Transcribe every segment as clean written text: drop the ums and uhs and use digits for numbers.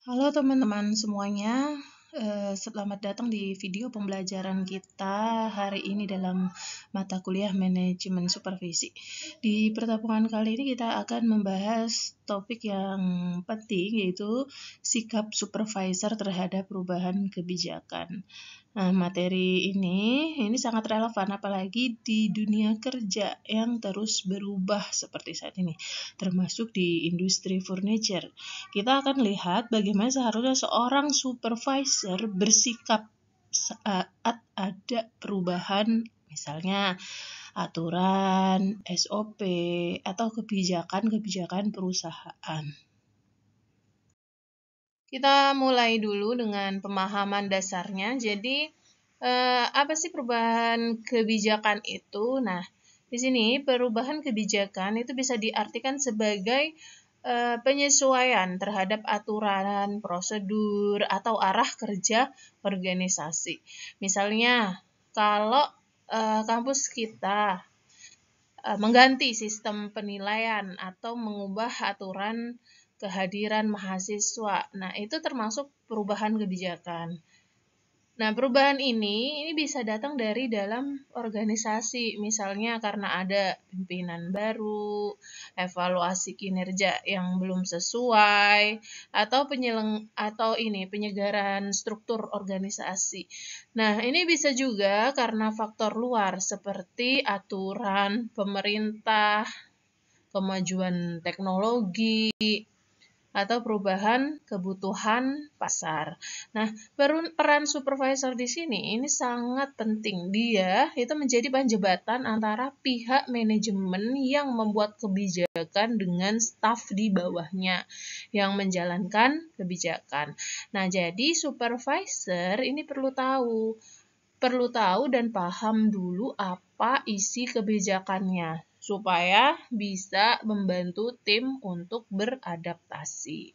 Halo teman-teman semuanya, selamat datang di video pembelajaran kita hari ini dalam mata kuliah Manajemen Supervisi. Di pertemuan kali ini kita akan membahas topik yang penting, yaitu sikap supervisor terhadap perubahan kebijakan. Nah, materi ini sangat relevan apalagi di dunia kerja yang terus berubah seperti saat ini, termasuk di industri furniture. Kita akan lihat bagaimana seharusnya seorang supervisor bersikap saat ada perubahan, misalnya aturan, SOP, atau kebijakan-kebijakan perusahaan. Kita mulai dulu dengan pemahaman dasarnya. Jadi, apa sih perubahan kebijakan itu? Nah, di sini perubahan kebijakan itu bisa diartikan sebagai penyesuaian terhadap aturan, prosedur, atau arah kerja organisasi. Misalnya, kalau kampus kita mengganti sistem penilaian atau mengubah aturan kehadiran mahasiswa. Nah, itu termasuk perubahan kebijakan. Nah, perubahan ini bisa datang dari dalam organisasi, misalnya karena ada pimpinan baru, evaluasi kinerja yang belum sesuai, atau penyegaran struktur organisasi. Nah, ini bisa juga karena faktor luar seperti aturan pemerintah, kemajuan teknologi, atau perubahan kebutuhan pasar. Nah, peran supervisor di sini ini sangat penting. Dia itu menjadi penjembatan antara pihak manajemen yang membuat kebijakan dengan staf di bawahnya yang menjalankan kebijakan. Nah, jadi supervisor ini perlu tahu dan paham dulu apa isi kebijakannya supaya bisa membantu tim untuk beradaptasi.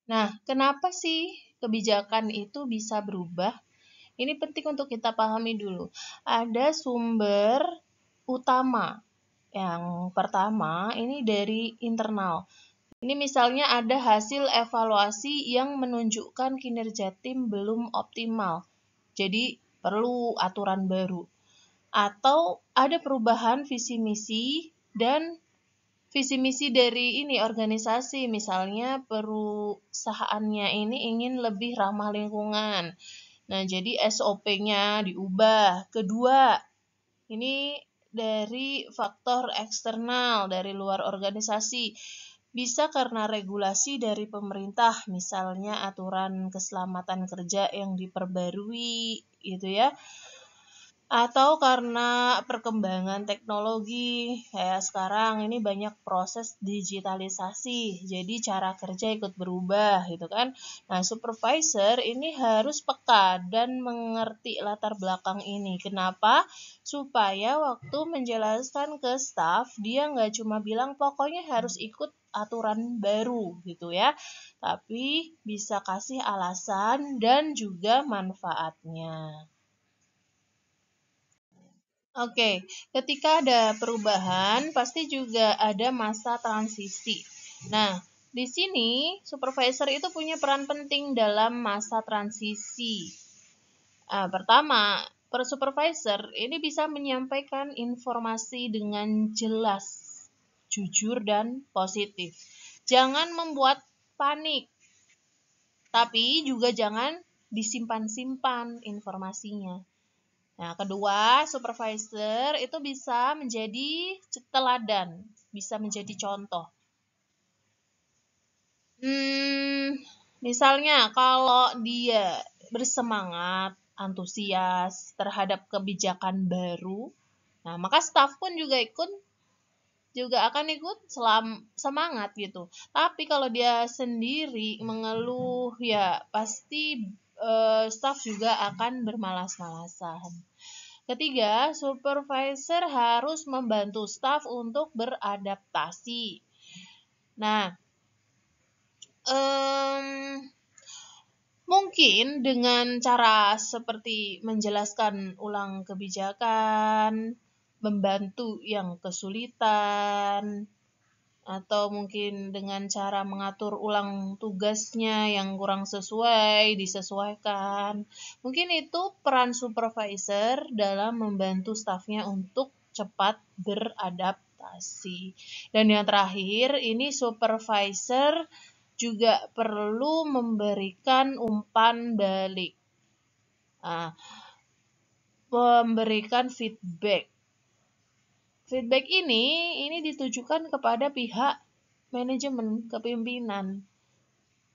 Nah, kenapa sih kebijakan itu bisa berubah? Ini penting untuk kita pahami dulu. Ada sumber utama. Yang pertama, ini dari internal. Ini misalnya ada hasil evaluasi yang menunjukkan kinerja tim belum optimal. Jadi, perlu aturan baru. Atau ada perubahan visi misi dan visi misi dari organisasi, misalnya perusahaannya ini ingin lebih ramah lingkungan. Nah, jadi SOP-nya diubah. Kedua, ini dari faktor eksternal dari luar organisasi. Bisa karena regulasi dari pemerintah, misalnya aturan keselamatan kerja yang diperbarui gitu ya. Atau karena perkembangan teknologi, kayak sekarang ini banyak proses digitalisasi, jadi cara kerja ikut berubah gitu kan. Nah, supervisor ini harus peka dan mengerti latar belakang ini. Kenapa? Supaya waktu menjelaskan ke staf, dia nggak cuma bilang pokoknya harus ikut aturan baru gitu ya, tapi bisa kasih alasan dan juga manfaatnya. Oke, ketika ada perubahan, pasti juga ada masa transisi. Nah, di sini supervisor itu punya peran penting dalam masa transisi. Pertama, supervisor ini bisa menyampaikan informasi dengan jelas, jujur, dan positif. Jangan membuat panik, tapi juga jangan disimpan-simpan informasinya. Nah, kedua, supervisor itu bisa menjadi teladan, bisa menjadi contoh. Misalnya kalau dia bersemangat, antusias terhadap kebijakan baru, nah maka staf pun juga akan ikut semangat gitu. Tapi kalau dia sendiri mengeluh, ya pasti staf juga akan bermalas-malasan. Ketiga, supervisor harus membantu staf untuk beradaptasi. Nah, mungkin dengan cara seperti menjelaskan ulang kebijakan, membantu yang kesulitan, atau mungkin dengan cara mengatur ulang tugasnya yang kurang sesuai, disesuaikan. Mungkin itu peran supervisor dalam membantu stafnya untuk cepat beradaptasi. Dan yang terakhir, ini supervisor juga perlu memberikan umpan balik. Nah, memberikan feedback. Feedback ini ditujukan kepada pihak manajemen, kepemimpinan.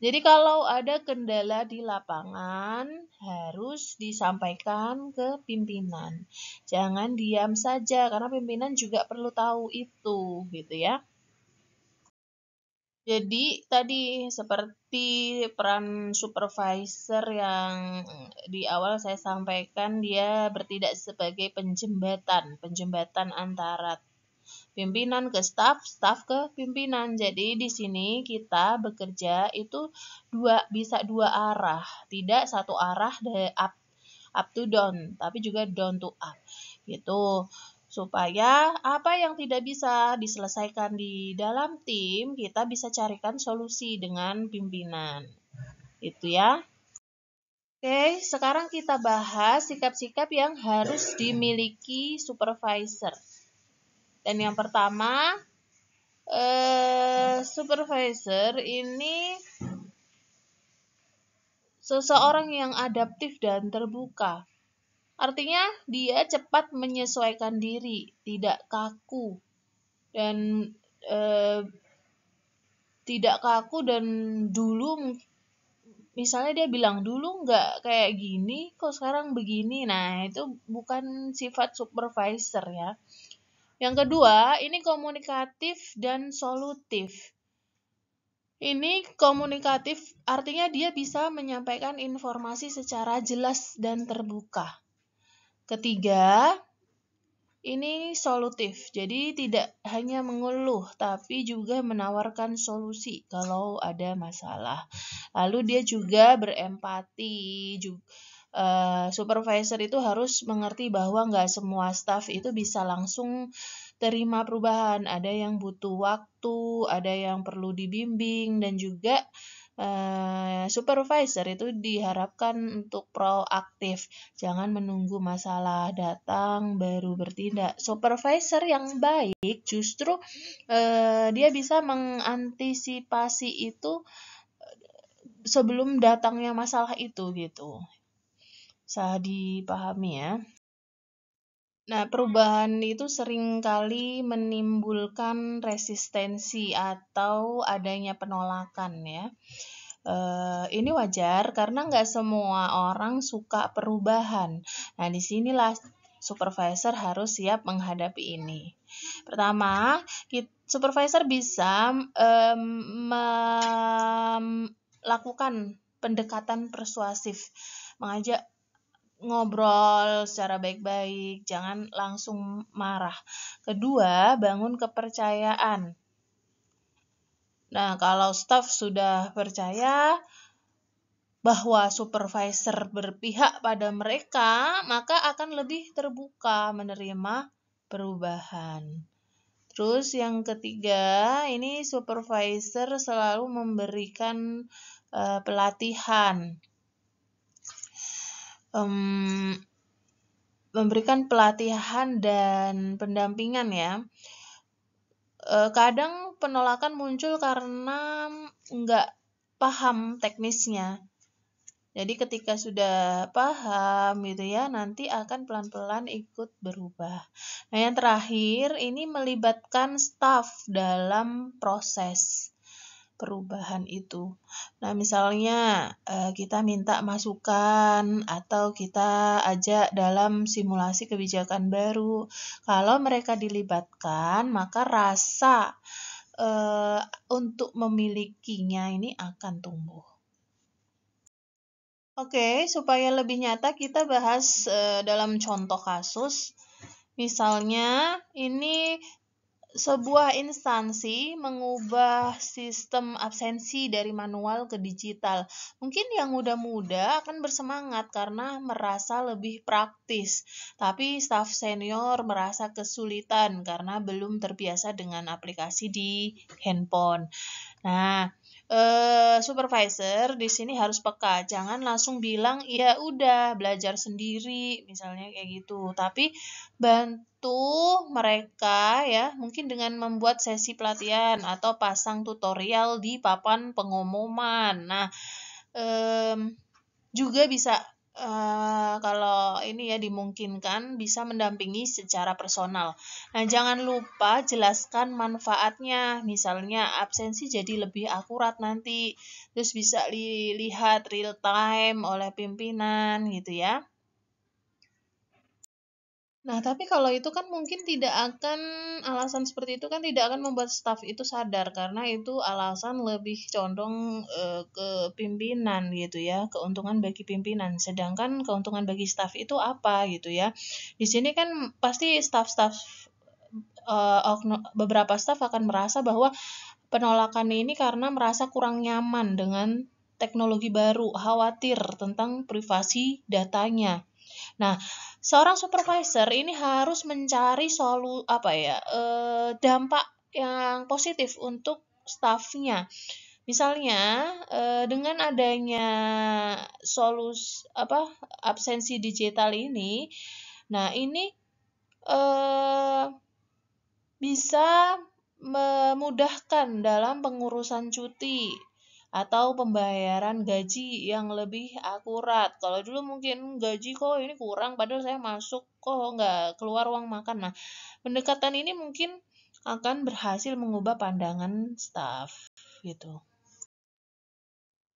Jadi kalau ada kendala di lapangan, harus disampaikan ke pimpinan. Jangan diam saja, karena pimpinan juga perlu tahu itu, gitu ya. Jadi tadi seperti peran supervisor yang di awal saya sampaikan, dia bertindak sebagai penjembatan antara pimpinan ke staf, staf ke pimpinan. Jadi di sini kita bekerja itu bisa dua arah, tidak satu arah dari up to down, tapi juga down to up. Gitu. Supaya apa yang tidak bisa diselesaikan di dalam tim, kita bisa carikan solusi dengan pimpinan. Itu ya. Oke, sekarang kita bahas sikap-sikap yang harus dimiliki supervisor. Dan yang pertama, supervisor ini seseorang yang adaptif dan terbuka. Artinya dia cepat menyesuaikan diri, tidak kaku. Dan tidak kaku dan dulu misalnya dia bilang dulu nggak kayak gini, kok sekarang begini. Nah, itu bukan sifat supervisor ya. Yang kedua, ini komunikatif dan solutif. Ini komunikatif artinya dia bisa menyampaikan informasi secara jelas dan terbuka. Ketiga, ini solutif. Jadi tidak hanya mengeluh tapi juga menawarkan solusi kalau ada masalah. Lalu dia juga berempati. Supervisor itu harus mengerti bahwa nggak semua staff itu bisa langsung terima perubahan. Ada yang butuh waktu, ada yang perlu dibimbing, dan juga supervisor itu diharapkan untuk proaktif. Jangan menunggu masalah datang baru bertindak. Supervisor yang baik justru dia bisa mengantisipasi itu sebelum datangnya masalah itu gitu. Bisa dipahami ya. Nah, perubahan itu seringkali menimbulkan resistensi atau adanya penolakan ya. Ini wajar karena nggak semua orang suka perubahan. Nah, disinilah supervisor harus siap menghadapi ini. Pertama, supervisor bisa melakukan pendekatan persuasif, mengajak ngobrol secara baik-baik, jangan langsung marah. Kedua, bangun kepercayaan. Nah, kalau staf sudah percaya bahwa supervisor berpihak pada mereka, maka akan lebih terbuka menerima perubahan. Terus yang ketiga, ini supervisor selalu memberikan pelatihan. Memberikan pelatihan dan pendampingan ya. Kadang penolakan muncul karena nggak paham teknisnya. Jadi ketika sudah paham gitu ya, nanti akan pelan-pelan ikut berubah. Nah, yang terakhir ini melibatkan staf dalam proses perubahan itu. Nah, misalnya kita minta masukan atau kita ajak dalam simulasi kebijakan baru. Kalau mereka dilibatkan, maka rasa untuk memilikinya ini akan tumbuh. Oke, supaya lebih nyata kita bahas dalam contoh kasus. Misalnya ini sebuah instansi mengubah sistem absensi dari manual ke digital. Mungkin yang muda-muda akan bersemangat karena merasa lebih praktis, tapi staf senior merasa kesulitan karena belum terbiasa dengan aplikasi di handphone. Nah, supervisor di sini harus peka, jangan langsung bilang ya udah belajar sendiri, misalnya kayak gitu. Tapi bantu mereka ya, mungkin dengan membuat sesi pelatihan atau pasang tutorial di papan pengumuman. Nah, juga bisa kalau ini ya dimungkinkan bisa mendampingi secara personal. Nah, jangan lupa jelaskan manfaatnya. Misalnya absensi jadi lebih akurat nanti. Terus bisa dilihat real time oleh pimpinan gitu ya. Nah, tapi kalau itu kan mungkin tidak akan, alasan seperti itu kan tidak akan membuat staf itu sadar, karena itu alasan lebih condong ke pimpinan gitu ya, keuntungan bagi pimpinan. Sedangkan keuntungan bagi staf itu apa gitu ya. Di sini kan pasti staf-staf beberapa staf akan merasa bahwa penolakan ini karena merasa kurang nyaman dengan teknologi baru, khawatir tentang privasi datanya. Nah, seorang supervisor ini harus mencari dampak yang positif untuk stafnya. Misalnya dengan adanya absensi digital ini, nah ini eh, bisa memudahkan dalam pengurusan cuti atau pembayaran gaji yang lebih akurat. Kalau dulu mungkin gaji kok ini kurang, padahal saya masuk kok nggak keluar uang makan. Nah, pendekatan ini mungkin akan berhasil mengubah pandangan staf gitu.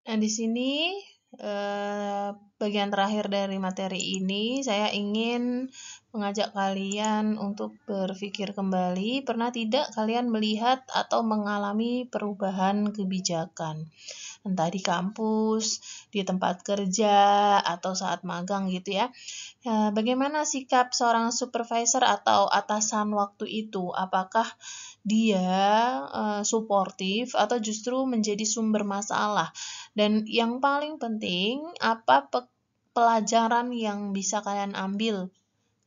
Nah, di sini bagian terakhir dari materi ini saya ingin mengajak kalian untuk berpikir kembali, pernah tidak kalian melihat atau mengalami perubahan kebijakan? Entah di kampus, di tempat kerja, atau saat magang gitu ya. Bagaimana sikap seorang supervisor atau atasan waktu itu? Apakah dia suportif atau justru menjadi sumber masalah? Dan yang paling penting, apa pelajaran yang bisa kalian ambil?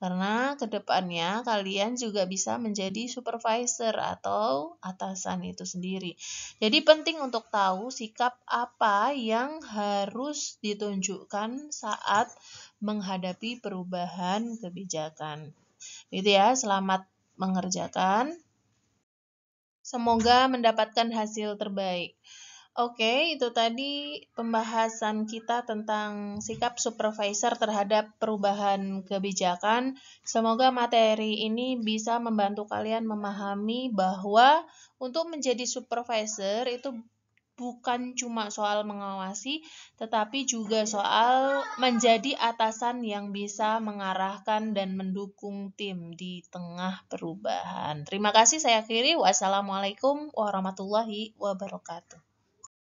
Karena kedepannya kalian juga bisa menjadi supervisor atau atasan itu sendiri. Jadi penting untuk tahu sikap apa yang harus ditunjukkan saat menghadapi perubahan kebijakan. Gitu ya, selamat mengerjakan. Semoga mendapatkan hasil terbaik. Oke, itu tadi pembahasan kita tentang sikap supervisor terhadap perubahan kebijakan. Semoga materi ini bisa membantu kalian memahami bahwa untuk menjadi supervisor itu bukan cuma soal mengawasi, tetapi juga soal menjadi atasan yang bisa mengarahkan dan mendukung tim di tengah perubahan. Terima kasih, saya akhiri. Wassalamualaikum warahmatullahi wabarakatuh.